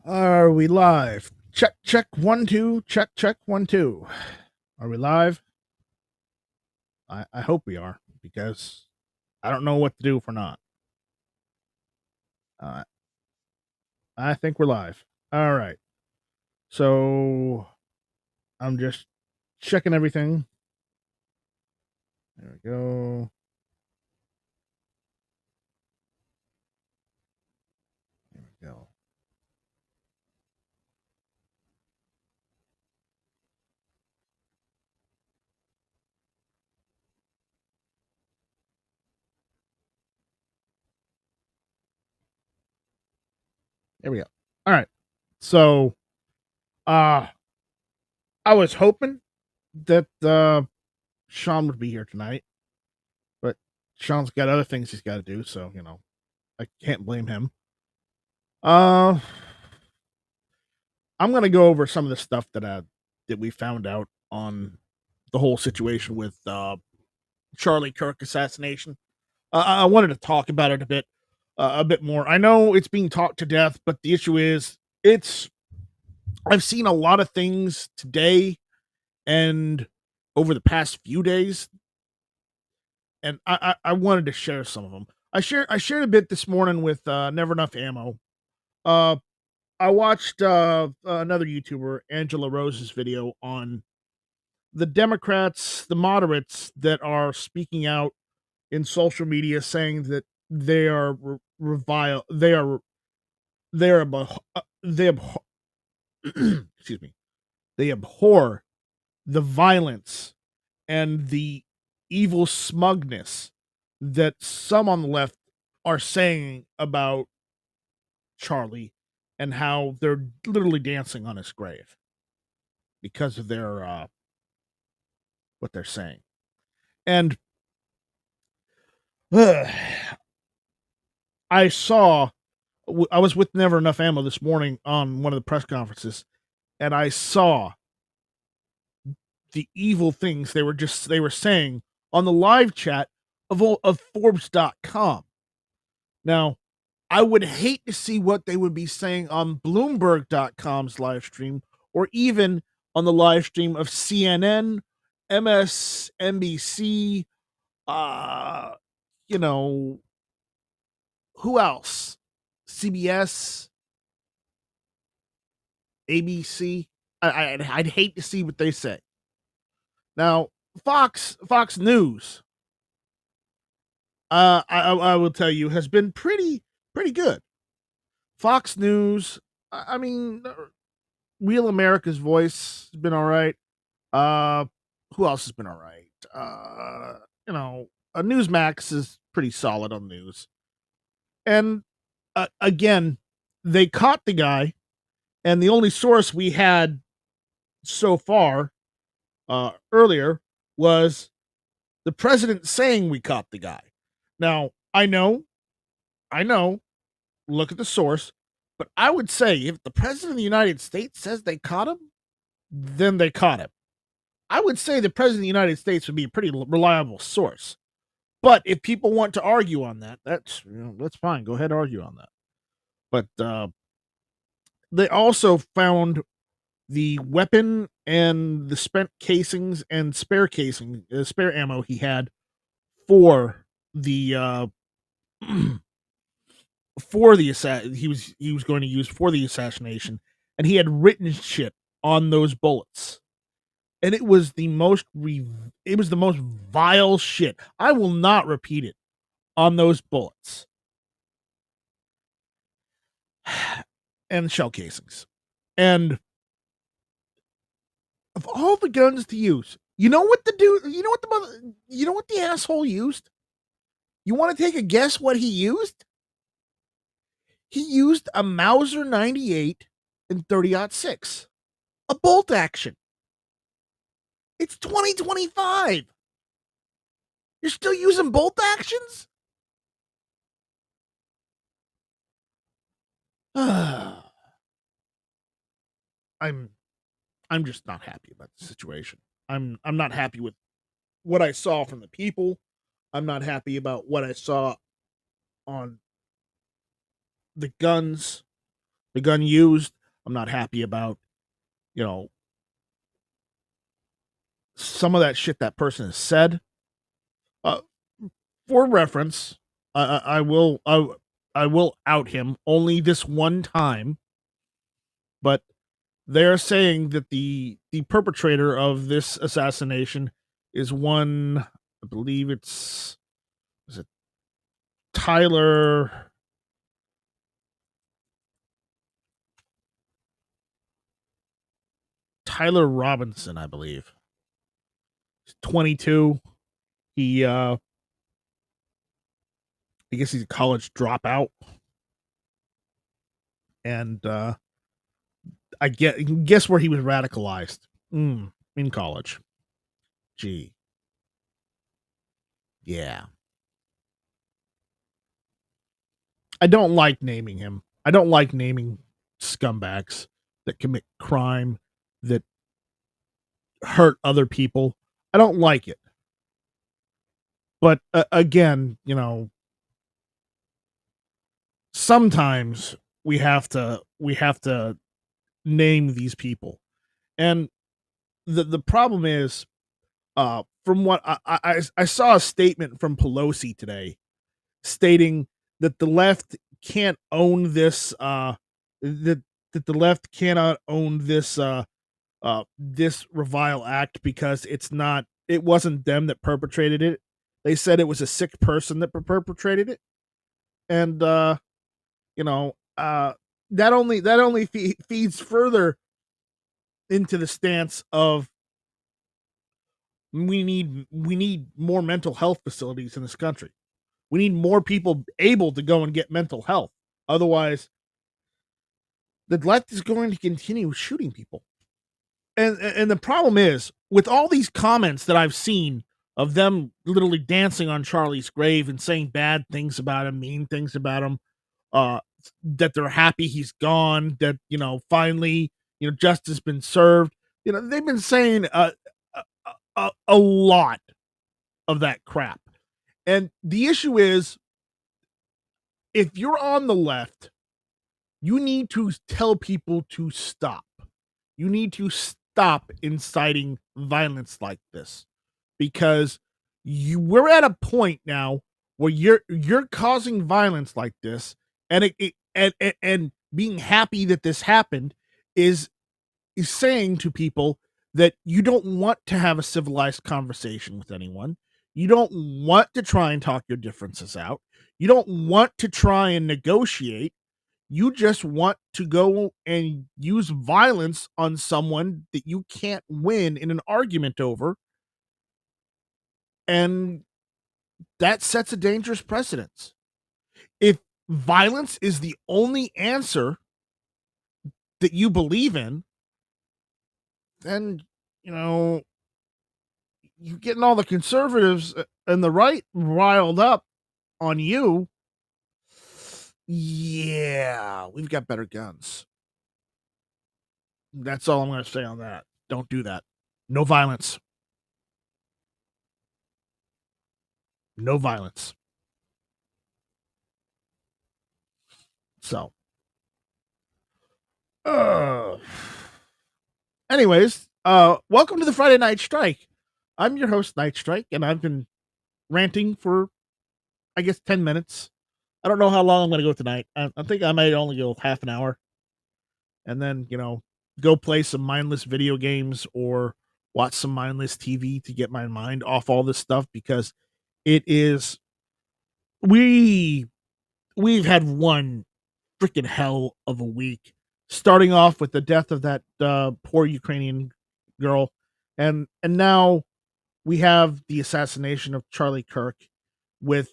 Are we live? Check, check, 1, 2, check, check, 1, 2. Are we live? I hope we are because I don't know what to do if we're not. Uh, I think we're live. All right. So I'm just checking everything. There we go. There we go. There we go. All right. So uh I was hoping that Sean would be here tonight, but Sean's got other things he's got to do, so I can't blame him. Uh I'm gonna go over some of the stuff that we found out on the whole situation with Charlie Kirk assassination. I wanted to talk about it a bit more. I know it's being talked to death, but the issue is it's. I've seen a lot of things today and over the past few days, and I wanted to share some of them. I shared a bit this morning with Never Enough Ammo. Uh, I watched another YouTuber, Angela Rose's video on the Democrats, the moderates that are speaking out in social media saying that they are revile, they are excuse me, they abhor the violence and the evil smugness that some on the left are saying about Charlie and how they're literally dancing on his grave because of their what they're saying. And I saw I was with Never Enough Ammo this morning on one of the press conferences, and I saw the evil things they were saying on the live chat of Forbes.com. Now, I would hate to see what they would be saying on Bloomberg.com's live stream or even on the live stream of CNN, MSNBC, uh, you know, who else? CBS, ABC. I'd hate to see what they say. Now, Fox News, I will tell you, has been pretty good. Fox News, I mean, Real America's Voice has been all right. Uh, who else has been all right? Newsmax is pretty solid on news. And again, they caught the guy, and the only source we had so far earlier was the president saying we caught the guy. Now, I know, look at the source, but I would say if the president of the United States says they caught him, then they caught him. I would say the president of the United States would be a pretty reliable source. But if people want to argue on that, that's fine. Go ahead, argue on that. But they also found the weapon and the spent casings and spare ammo he had for the he was going to use for the assassination, and he had written shit on those bullets, and it was the most vile shit. I will not repeat it on those bullets and shell casings. And of all the guns to use, you know what the dude, you know what the asshole used? You want to take a guess what he used? He used a Mauser 98 and 30-06, a bolt action. It's 2025. You're still using bolt actions? I'm I'm just not happy about the situation. I'm not happy with what I saw from the people. I'm not happy about what I saw on the guns. the gun used. I'm not happy about, you know, some of that shit that person has said. Uh, for reference, I will out him only this one time, but they're saying that the perpetrator of this assassination is one, I believe it's, is it Tyler Tyler Robinson, I believe. He's 22. He I guess he's a college dropout, and I guess where he was radicalized. In college. Gee. Yeah. I don't like naming him. I don't like naming scumbags that commit crime, that hurt other people. I don't like it. But again, sometimes we have to name these people. And the problem is, from what I saw a statement from Pelosi today stating that the left can't own this, that the left cannot own this revile act because it wasn't them that perpetrated it. They said it was a sick person that perpetrated it. And you know, that only feeds further into the stance of we need more mental health facilities in this country. We need more people able to go and get mental health. Otherwise, the left is going to continue shooting people. And the problem is, with all these comments that I've seen of them literally dancing on Charlie's grave and saying bad things about him, mean things about him, uh, that they're happy he's gone, that finally justice been served. They've been saying a lot of that crap. And the issue is, if you're on the left, you need to tell people to stop. You need to stop inciting violence like this, because we're at a point now where you're causing violence like this, and and being happy that this happened is saying to people that you don't want to have a civilized conversation with anyone. You don't want to try and talk your differences out. You don't want to try and negotiate. You just want to go and use violence on someone that you can't win in an argument over. And that sets a dangerous precedence. If violence is the only answer that you believe in, then, you're getting all the conservatives and the right riled up on you. Yeah, we've got better guns. That's all I'm going to say on that. Don't do that. No violence. No violence. So, anyways, welcome to the Friday Night Strike. I'm your host, Night Strike, and I've been ranting for, I guess, 10 minutes. I don't know how long I'm going to go tonight. I think I might only go half an hour. And then, go play some mindless video games or watch some mindless TV to get my mind off all this stuff, because it is, we've had one freaking hell of a week, starting off with the death of that poor Ukrainian girl, and now we have the assassination of Charlie Kirk. With,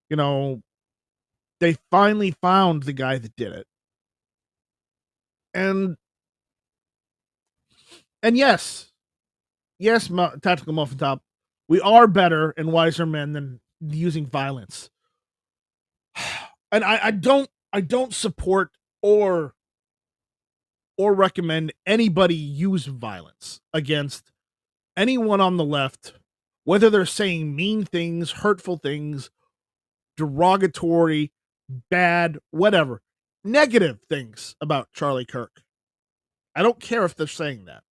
they finally found the guy that did it, and yes, Tactical Muffin Top, we are better and wiser men than using violence. And I don't support or recommend anybody use violence against anyone on the left, whether they're saying mean things, hurtful things, derogatory, bad, whatever. negative things about Charlie Kirk. I don't care if they're saying that.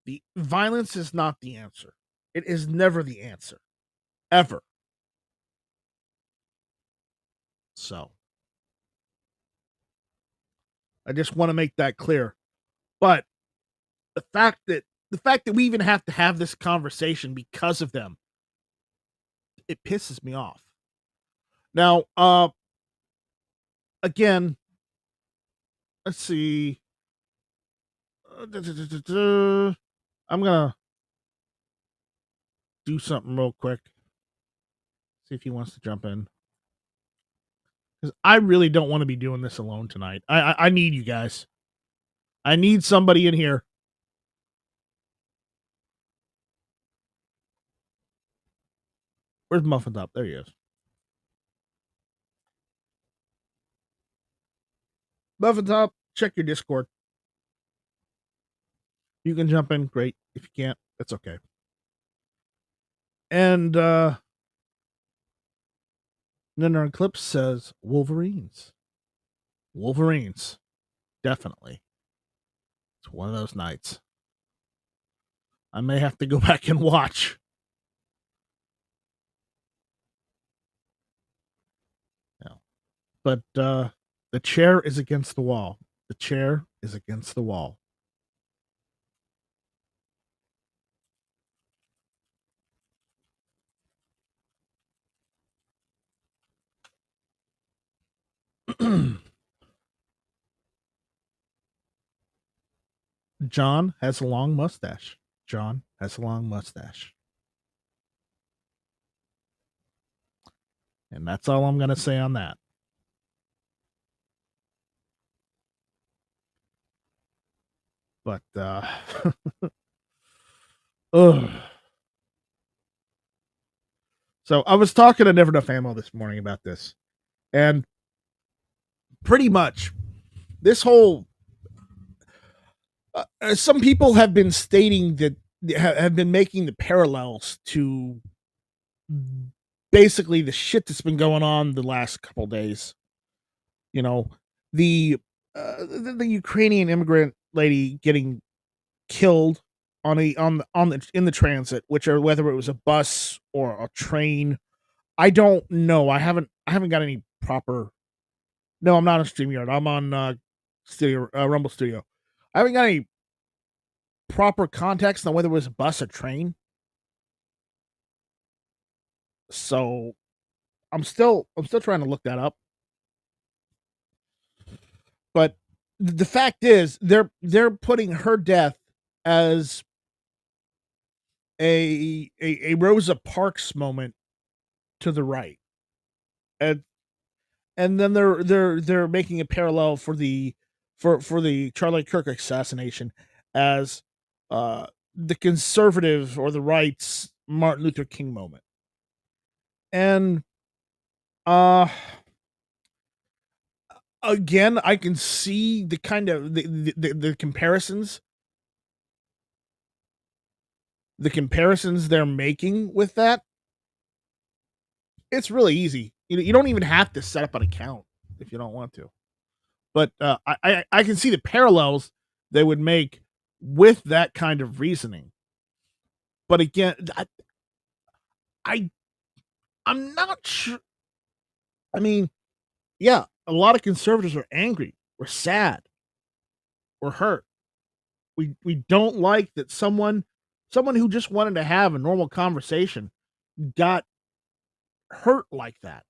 The violence is not the answer. It is never the answer. Ever. So, I just want to make that clear. But the fact that we even have to have this conversation because of them, it pisses me off. Now, again, let's see. I'm gonna do something real quick. See if he wants to jump in. Because I really don't want to be doing this alone tonight. I need you guys. I need somebody in here. Where's Muffin Top? There he is. Muffin Top, check your Discord. You can jump in, great. If you can't, that's okay. And then our clip says Wolverines. Wolverines. Definitely. It's one of those nights. I may have to go back and watch. Yeah. But the chair is against the wall. The chair is against the wall. John has a long mustache. John has a long mustache. And that's all I'm going to say on that. But, ugh. So I was talking to Never Enough Ammo this morning about this. And pretty much this whole some people have been stating that have been making the parallels to basically the shit that's been going on the last couple days. You know, the the Ukrainian immigrant lady getting killed on the in the transit, which or whether it was a bus or a train. I don't know. I haven't got any proper. No, I'm not on StreamYard. I'm on Studio Rumble Studio. I haven't got any proper context on whether it was a bus or train. So I'm still trying to look that up. But the fact is they're putting her death as a Rosa Parks moment to the right. And and then they're making a parallel for the Charlie Kirk assassination as the conservative or the right's Martin Luther King moment. And uh again, I can see the kind of the comparisons they're making with that. It's really easy. You don't even have to set up an account if you don't want to. But I can see the parallels they would make with that kind of reasoning. But again, I I'm not sure. I mean, yeah, a lot of conservatives are angry. We're sad. We're hurt. We don't like that someone who just wanted to have a normal conversation got hurt like that.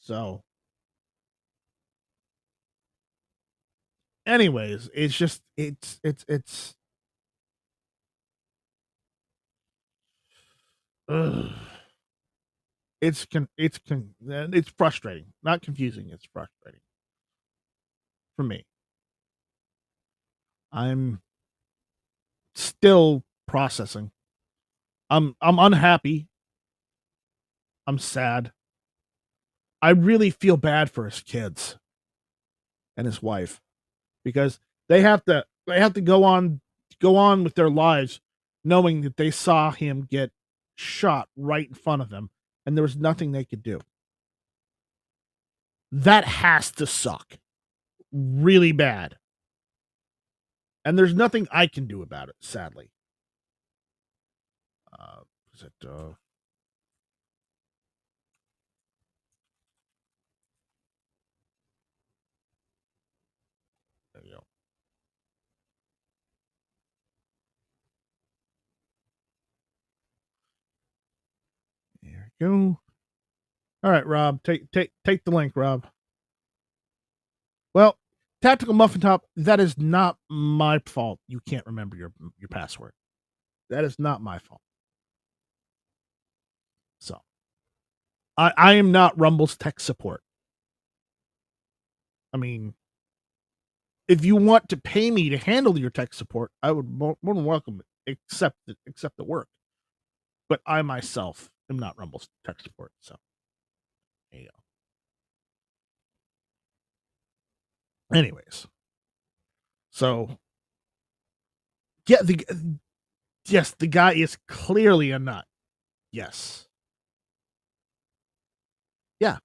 So, anyways, it's just ugh. It's frustrating. Not confusing, it's frustrating for me. I'm still processing. I'm unhappy. I'm sad. I really feel bad for his kids and his wife because they have to go on with their lives knowing that they saw him get shot right in front of them and there was nothing they could do. That has to suck really bad. And there's nothing I can do about it, sadly. Is it there you go. There you go. All right, Rob, take the link, Rob. Well, Tactical Muffin Top, that is not my fault. You can't remember your password. That is not my fault. So, I am not Rumble's tech support. I mean, if you want to pay me to handle your tech support, I would more than welcome accept the work. But I myself am not Rumble's tech support. So, there you go. Anyways, so yeah, the guy is clearly a nut. Yes. Yeah.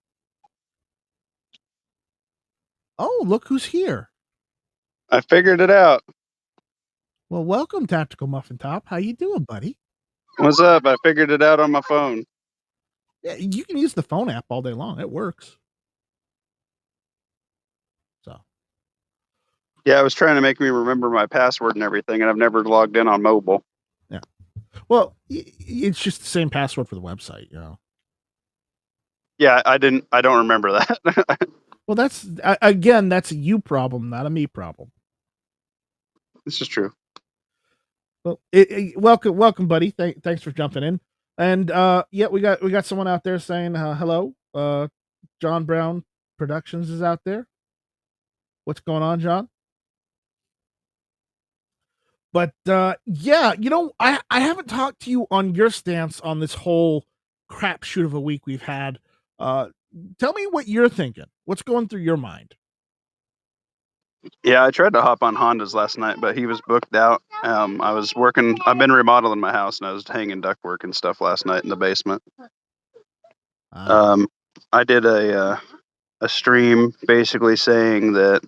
Oh, look who's here. I figured it out. Well, welcome, Tactical Muffin Top. How you doing, buddy? What's up? I figured it out on my phone. Yeah, you can use the phone app all day long. It works. So. Yeah, it was trying to make me remember my password and everything, and I've never logged in on mobile. Yeah. Well, it's just the same password for the website, you know. Yeah, I don't remember that. Well, that's again, that's a you problem, not a me problem. This is true. Well, welcome, buddy. Thanks for jumping in. And yeah, we got someone out there saying hello. John Brown Productions is out there. What's going on, John? But yeah, you know, I haven't talked to you on your stance on this whole crapshoot of a week we've had. Tell me what you're thinking. What's going through your mind? Yeah, I tried to hop on Honda's last night, but he was booked out. I was working. I've been remodeling my house, and I was hanging ductwork and stuff last night in the basement. I did a stream basically saying that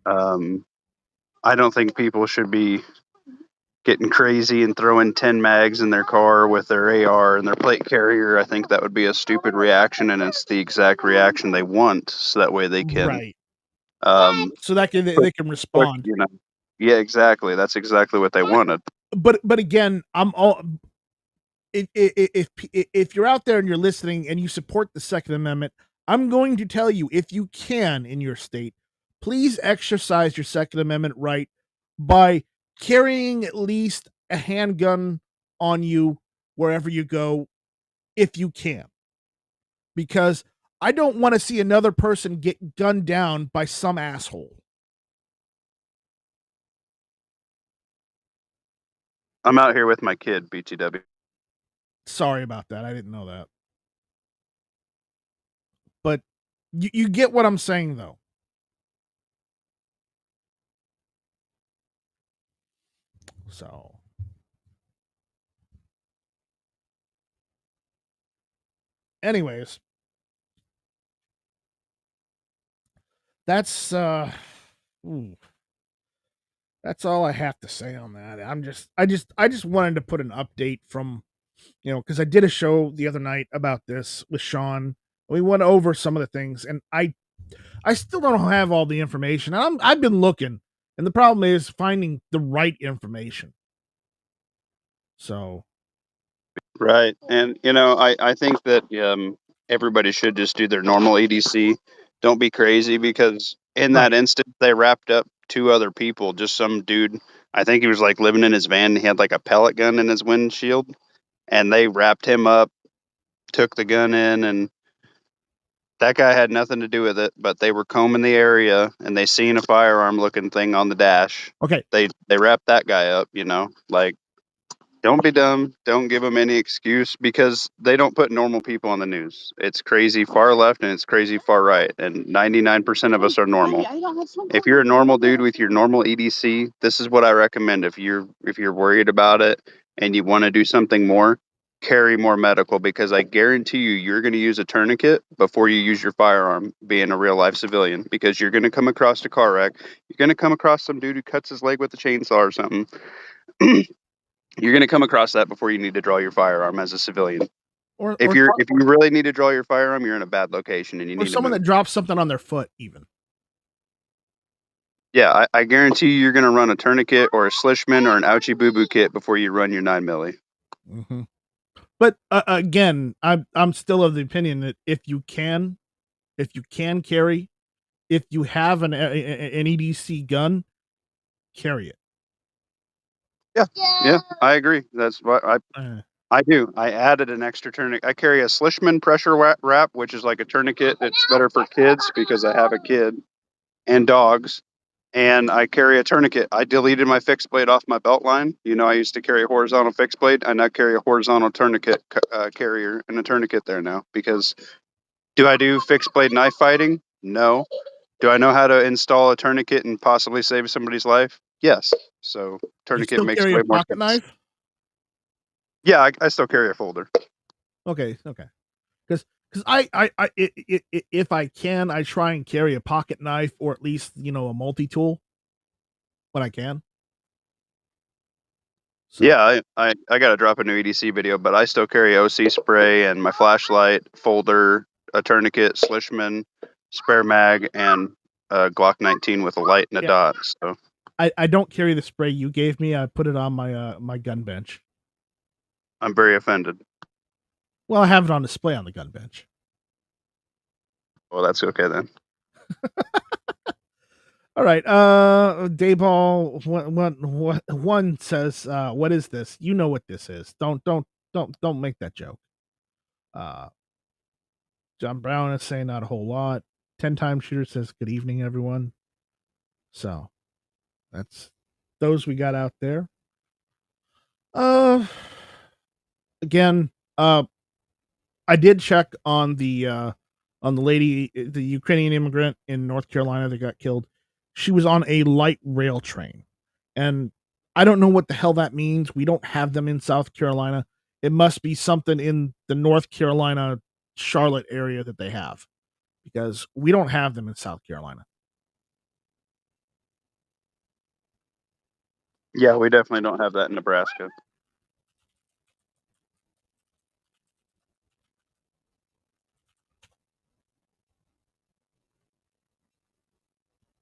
I don't think people should be getting crazy and throwing 10 mags in their car with their AR and their plate carrier. I think that would be a stupid reaction, and it's the exact reaction they want, so that way they can right. So that they can respond. You know, yeah, exactly. That's exactly what they wanted. But again, I'm all. If you're out there and you're listening and you support the Second Amendment, I'm going to tell you, if you can in your state, please exercise your Second Amendment right by carrying at least a handgun on you wherever you go, if you can. Because I don't want to see another person get gunned down by some asshole. I'm out here with my kid, BTW. Sorry about that. I didn't know that. But you get what I'm saying, though. So. Anyways. That's that's all I have to say on that. I just wanted to put an update from, you know, because I did a show the other night about this with Sean. We went over some of the things, and I still don't have all the information. I've been looking, and the problem is finding the right information. So, right, and you know, I think that everybody should just do their normal EDC. Don't be crazy, because in that instance they wrapped up 2 other people. Just some dude. I think he was like living in his van. And he had like a pellet gun in his windshield, and they wrapped him up, took the gun in, and that guy had nothing to do with it, but they were combing the area and they seen a firearm looking thing on the dash. okay. They wrapped that guy up, you know, like, don't be dumb. Don't give them any excuse, because they don't put normal people on the news. It's crazy far left and it's crazy far right. And 99% of us are normal. If you're a normal dude with your normal EDC, this is what I recommend. If you're worried about it and you want to do something more, carry more medical, because I guarantee you're going to use a tourniquet before you use your firearm, being a real life civilian, because you're going to come across a car wreck. You're going to come across some dude who cuts his leg with a chainsaw or something. You're going to come across that before you need to draw your firearm as a civilian. or If you really need to draw your firearm, you're in a bad location and you or need to someone move. that drops something on their foot, even. Yeah, I guarantee you're going to run a tourniquet or a Slishman or an ouchie boo boo kit before you run your 9mm. Mm-hmm. But again, I'm still of the opinion that if you can carry, if you have an EDC gun, carry it. Yeah, I agree. That's what Uh, I do. I added an extra tourniquet. I carry a Slishman pressure wrap, which is like a tourniquet. It's better for kids because I have a kid and dogs. And I carry a tourniquet. I deleted my fixed blade off my belt line. I used to carry a horizontal fixed blade. I now carry a horizontal tourniquet carrier and a tourniquet there now, because do I do fixed blade knife fighting? No. Do I know how to install a tourniquet and possibly save somebody's life? Yes. So you tourniquet still makes carry a way more pocket sense. knife? Yeah, I still carry a folder. Okay. Because if I can, I try and carry a pocket knife, or at least a multi tool when I can. So Yeah, I got to drop a new EDC video, but I still carry OC spray and my flashlight, folder, a tourniquet, Slishman, spare mag, and a Glock 19 with a light and a yeah, dot. So I don't carry the spray you gave me. I put it on my gun bench. I'm very offended. Well, I have it on display on the gun bench. Well, that's okay then. All right. Dayball one says, "What is this? You know what this is. Don't make that joke." Uh, John Brown is saying not a whole lot. 10-time shooter says, "Good evening, everyone." So that's those we got out there. Uh, again, I did check on the lady, the Ukrainian immigrant in North Carolina that got killed. She was on a light rail train, and I don't know what the hell that means. We don't have them in South Carolina. It must be something in the North Carolina, Charlotte area that they have, because we don't have them in South Carolina. Yeah, we definitely don't have that in Nebraska.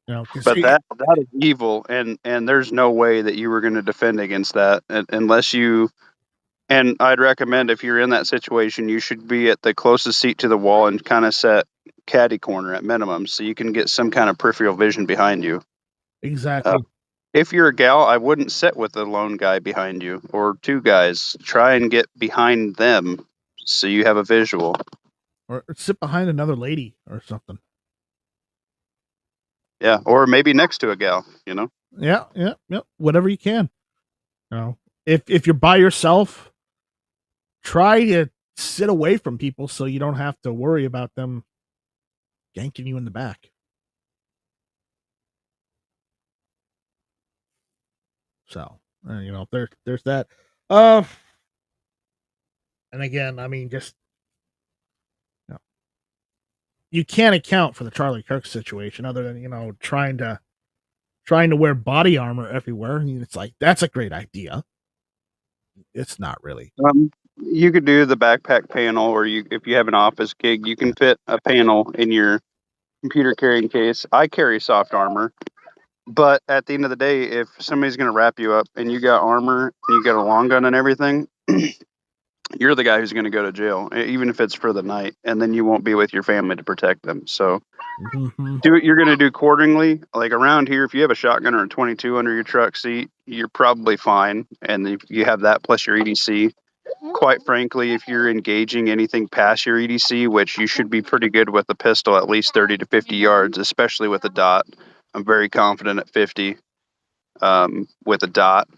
Because But that is evil, and there's no way that you were going to defend against that unless you. And I'd recommend, if you're in that situation, you should be at the closest seat to the wall and kind of set caddy corner at minimum, so you can get some kind of peripheral vision behind you. exactly. If you're a gal, I wouldn't sit with a lone guy behind you or two guys. Try and get behind them so you have a visual. Or sit behind another lady or something. Yeah, or maybe next to a gal. Yeah. Whatever you can. If you're by yourself, try to sit away from people so you don't have to worry about them ganking you in the back. So, there's that. Uh, and again, I mean, just you, know, you can't account for the Charlie Kirk situation other than trying to wear body armor everywhere. I mean, it's like that's a great idea. It's not really. You could do the backpack panel, or if you have an office gig, you can fit a panel in your computer carrying case. I carry soft armor, but at the end of the day, if somebody's going to wrap you up and you got armor and you got a long gun and everything, you're the guy who's going to go to jail, even if it's for the night, and then you won't be with your family to protect them. So Mm-hmm. do what you're going to do accordingly. Like around here, if you have a shotgun or a 22 under your truck seat, you're probably fine. And if you have that plus your EDC, quite frankly, if you're engaging anything past your EDC, which you should be pretty good with a pistol, at least 30 to 50 yards, especially with a dot. I'm very confident at 50 with a dot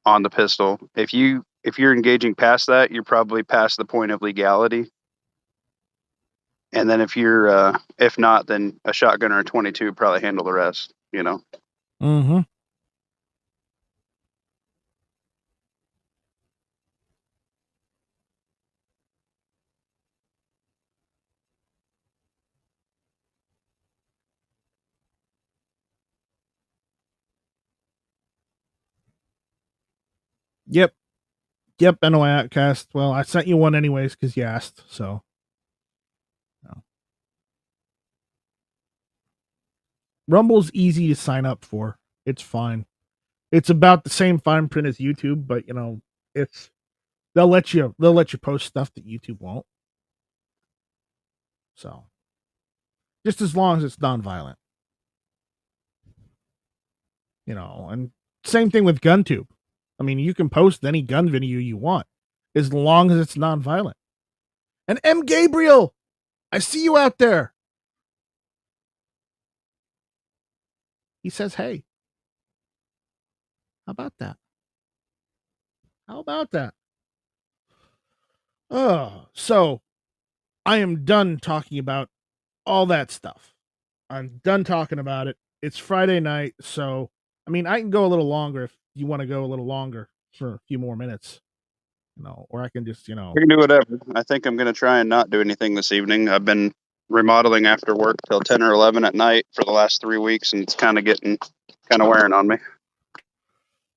on the pistol. If you're engaging past that, you're probably past the point of legality. And then if not, then a shotgun or a 22 probably handle the rest. Mm-hmm. Yep. Yep. NOI Outcast. Well, I sent you one anyways because you asked. So. No. Rumble's easy to sign up for. It's fine. It's about the same fine print as YouTube, but it's they'll let you post stuff that YouTube won't. So just as long as it's nonviolent, and same thing with GunTube. I mean, you can post any gun video you want as long as it's nonviolent. And M. Gabriel, I see you out there. He says, hey, how about that? How about that? Oh, so I am done talking about all that stuff. I'm done talking about it. It's Friday night, so I mean, I can go a little longer if you want to go a little longer for a few more minutes, or I can just, We can do whatever. I think I'm gonna try and not do anything this evening. I've been remodeling after work till 10 or 11 at night for the last 3 weeks, and it's kind of wearing on me.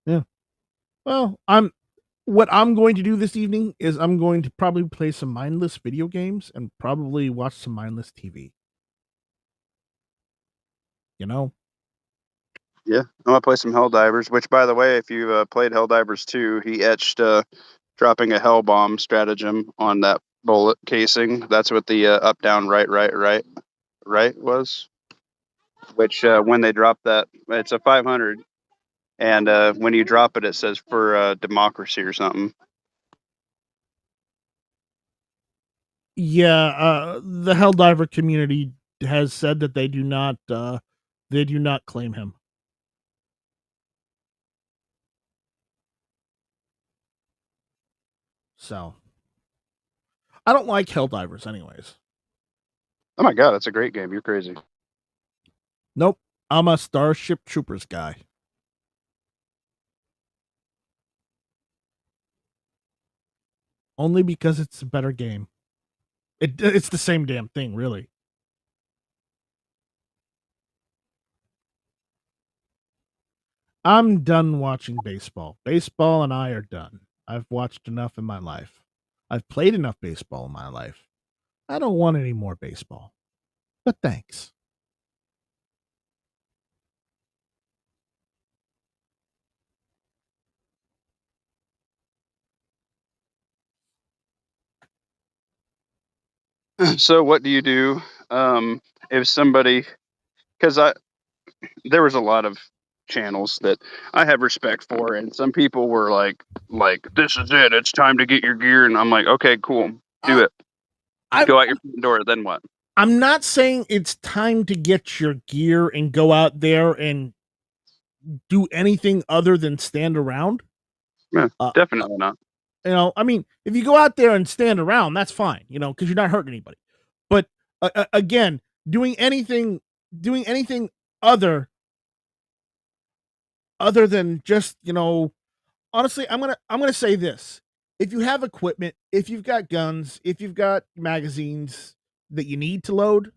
yeah. Well, what I'm going to do this evening is I'm going to probably play some mindless video games and probably watch some mindless TV. You know? Yeah, I'm gonna play some Helldivers. Which, by the way, if you played Helldivers 2, he etched dropping a hell bomb stratagem on that bullet casing. That's what the up down right was. Which when they drop that, it's a 500, and when you drop it, it says for democracy or something. Yeah, the Helldiver community has said that they do not claim him. So I don't like Helldivers anyways. Oh my god, that's a great game. You're crazy. Nope. I'm a Starship Troopers guy. Only because it's a better game. It's the same damn thing, really. I'm done watching baseball. Baseball and I are done. I've watched enough in my life. I've played enough baseball in my life. I don't want any more baseball. But thanks. So what do you do if somebody? Because there was a lot of channels that I have respect for, and some people were like this is it. It's time to get your gear, and I'm like, okay, cool, do it. I Go out your front door. Then what? I'm not saying it's time to get your gear and go out there and do anything other than stand around. Yeah, Uh, definitely not. I mean, if you go out there and stand around, that's fine, because you're not hurting anybody. But again, doing anything other than just, honestly, I'm gonna say this: if you have equipment, if you've got guns, if you've got magazines that you need to load,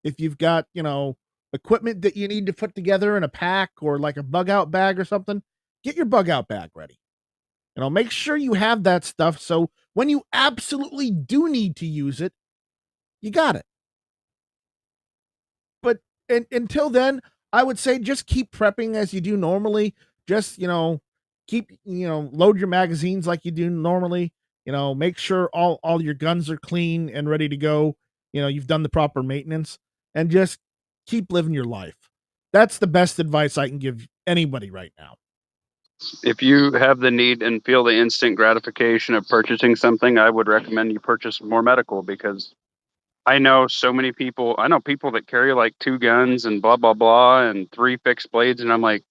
if you've got, equipment that you need to put together in a pack or like a bug out bag or something, get your bug out bag ready. Make sure you have that stuff so when you absolutely do need to use it, you got it. But until then, I would say just keep prepping as you do normally. Just, keep, load your magazines like you do normally. Make sure all your guns are clean and ready to go. You've done the proper maintenance and just keep living your life. That's the best advice I can give anybody right now. If you have the need and feel the instant gratification of purchasing something, I would recommend you purchase more medical, because I know so many people. I know people that carry like 2 guns and blah blah blah and 3 fixed blades, and I'm like,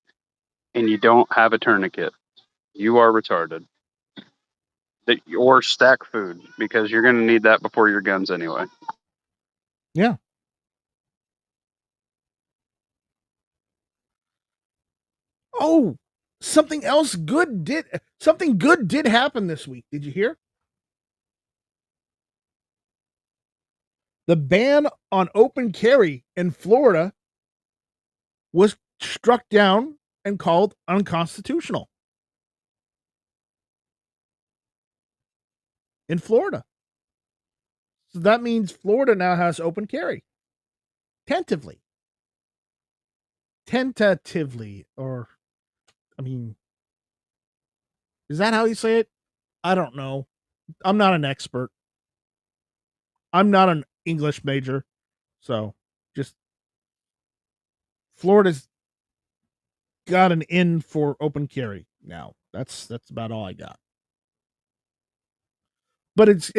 and you don't have a tourniquet. You are retarded. Or stack food, because you're going to need that before your guns anyway. Yeah. Oh, something good did happen this week. Did you hear? The ban on open carry in Florida was struck down and called unconstitutional. in Florida. So that means Florida now has open carry. Tentatively. Or, I mean, is that how you say it? I don't know. I'm not an expert. I'm not an English major. So just Florida's got an in for open carry now. That's about all I got. But it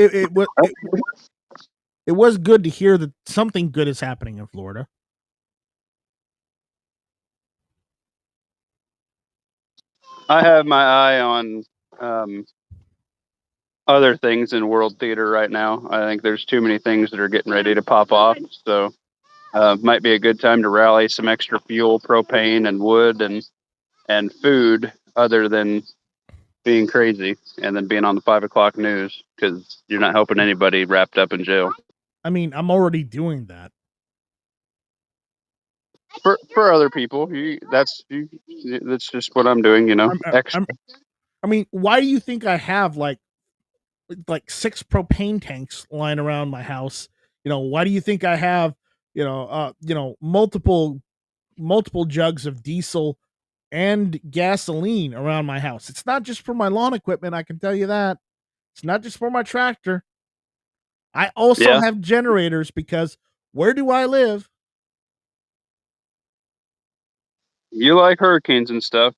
was good to hear that something good is happening in Florida. I have my eye on um, other things in world theater right now. I think there's too many things that are getting ready to pop off. So might be a good time to rally some extra fuel, propane, and wood, and food, other than being crazy and then being on the 5 o'clock news, because you're not helping anybody wrapped up in jail. I mean, I'm already doing that. For other people, that's just what I'm doing. Extra. I mean, why do you think I have like 6 propane tanks lying around my house? Why do you think I have multiple jugs of diesel and gasoline around my house? It's not just for my lawn equipment, I can tell you that. It's not just for my tractor. I also Yeah. have generators because where do I live? You like hurricanes and stuff.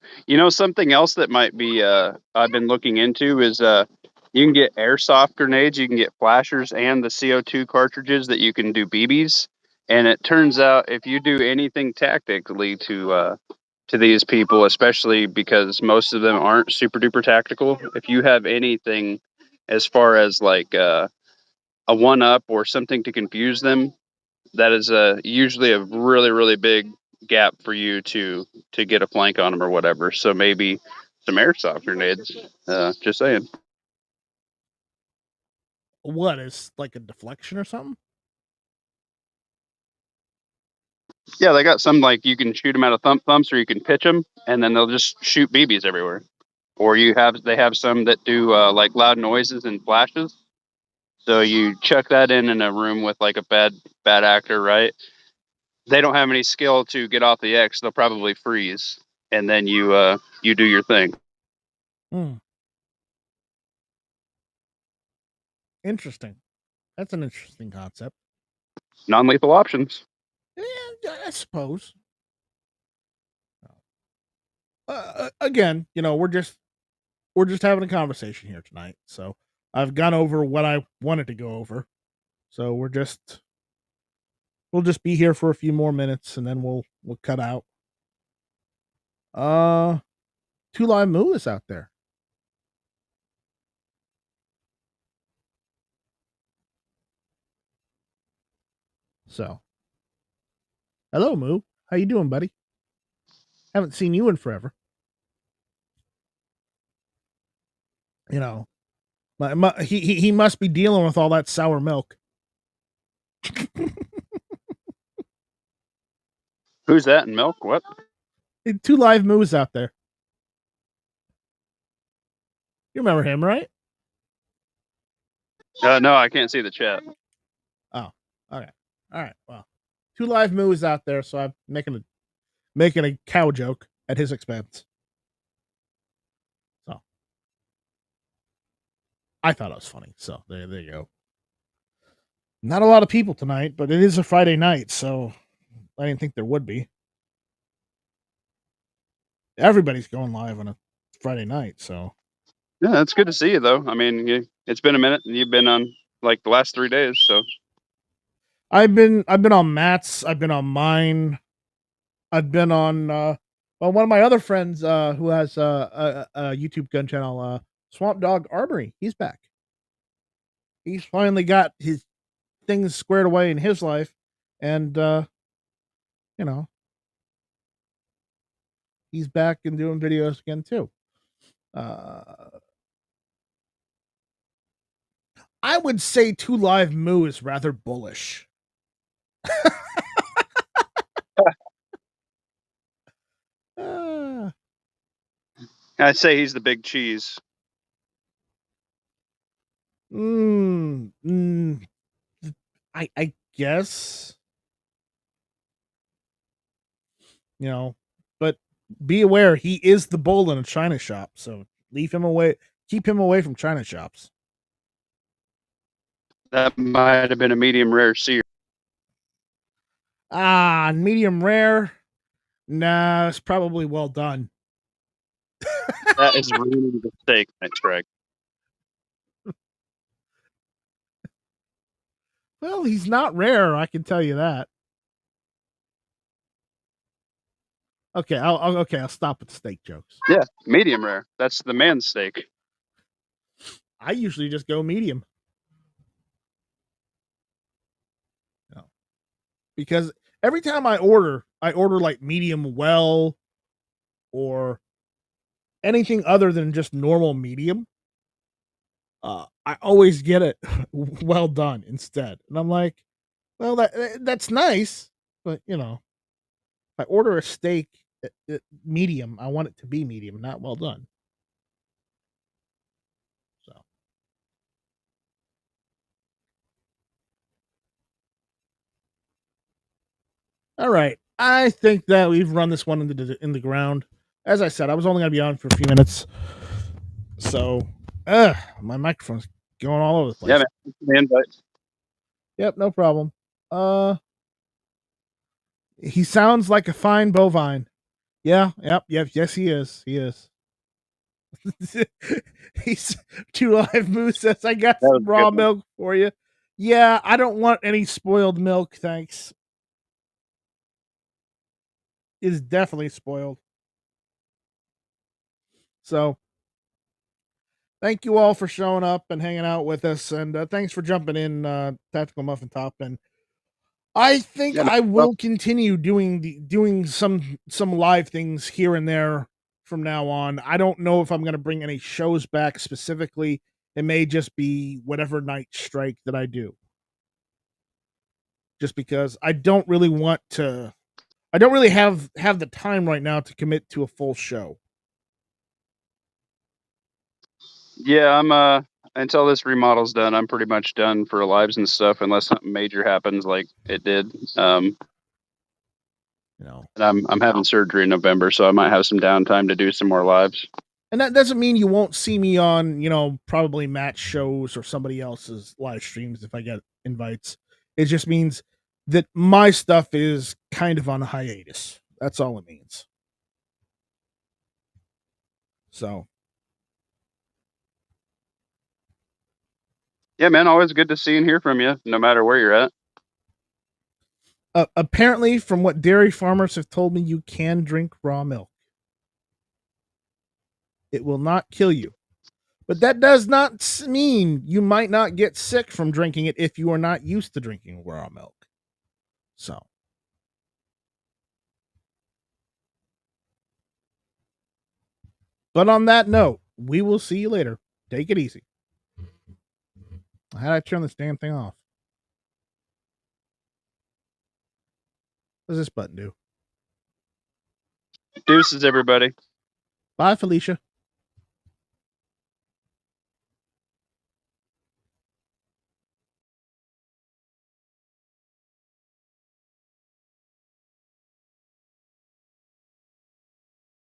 Something else that might be I've been looking into is you can get airsoft grenades, you can get flashers and the CO2 cartridges that you can do BBs. And it turns out if you do anything tactically to these people, especially because most of them aren't super duper tactical, if you have anything as far as like a one up or something to confuse them, that is usually a really really big gap for you to get a flank on them or whatever. So maybe some airsoft grenades. Just saying. What is like a deflection or something? Yeah, they got some like you can shoot them out of thumps or you can pitch them, and then they'll just shoot BBs everywhere. Or they have some that do like loud noises and flashes. So you chuck that in a room with like a bad actor, right? They don't have any skill to get off the X. They'll probably freeze, and then you do your thing. Hmm. Interesting. That's an interesting concept. Non-lethal options. Yeah, I suppose. Again, we're just having a conversation here tonight. So I've gone over what I wanted to go over. So we'll just be here for a few more minutes and then we'll cut out. Uh, Two Live Moo is out there. So, hello Moo. How you doing, buddy? Haven't seen you in forever. You know, he must be dealing with all that sour milk. Who's that in milk? What? Two Live Moos out there. You remember him, right? No, I can't see the chat. Oh, okay. All right. Well, Two Live Moos out there, so I'm making a cow joke at his expense. So I thought it was funny. So there you go. Not a lot of people tonight, but it is a Friday night, so I didn't think there would be. Everybody's going live on a Friday night, so Yeah, it's good to see you though. I mean, it's been a minute, and you've been on like the last 3 days. So I've been on Matt's, I've been on mine, I've been on well, one of my other friends who has a YouTube gun channel, Swamp Dog Armory. He's back. He's finally got his things squared away in his life, and you know he's back and doing videos again too. Uh, I would say Two Live Moo is rather bullish. Uh, I'd say he's the big cheese. Mm, mm, I guess, you know, but be aware he is the bull in a china shop, so leave him away. Keep him away from china shops. That might have been a medium rare sear. Ah, medium rare. Nah, it's probably well done. That is ruining the steak, Strike. Well, he's not rare, I can tell you that. Okay, I'll stop with steak jokes. Yeah, medium rare. That's the man's steak. I usually just go medium. No. Because every time I order like medium well or anything other than just normal medium. I always get it well done instead, and I'm like, well, that's nice, but if I order a steak medium, I want it to be medium, not well done. So, all right, I think that we've run this one in the ground. As I said, I was only going to be on for a few minutes, so my microphone's going all over the Yeah, place. man. Yep, no problem. Uh, he sounds like a fine bovine. Yeah, yep, yes, he is. He is. He's Two Live Moose says, I got That was some a good raw one. milk for you. Yeah, I don't want any spoiled milk, thanks. It's definitely spoiled. So, thank you all for showing up and hanging out with us, and thanks for jumping in, Tactical Muffin Top. And I think Yeah, man. I Well, will continue doing some live things here and there from now on. I don't know if I'm going to bring any shows back specifically. It may just be whatever night strike that I do. Just because I don't really want to. I don't really have the time right now to commit to a full show. yeah, I'm until this remodel's done, I'm pretty much done for lives and stuff, unless something major happens like it did. You know, And I'm having surgery in November, so I might have some downtime to do some more lives. and that doesn't mean you won't see me on probably match shows or somebody else's live streams if I get invites. It just means that my stuff is kind of on hiatus. That's all it means. So Yeah, man, always good to see and hear from you, no matter where you're at. apparently, from what dairy farmers have told me, you can drink raw milk. It will not kill you. But that does not mean you might not get sick from drinking it if you are not used to drinking raw milk. So, but on that note, we will see you later. Take it easy. How did I turn this damn thing off? What does this button do? Deuces, everybody. Bye, Felicia.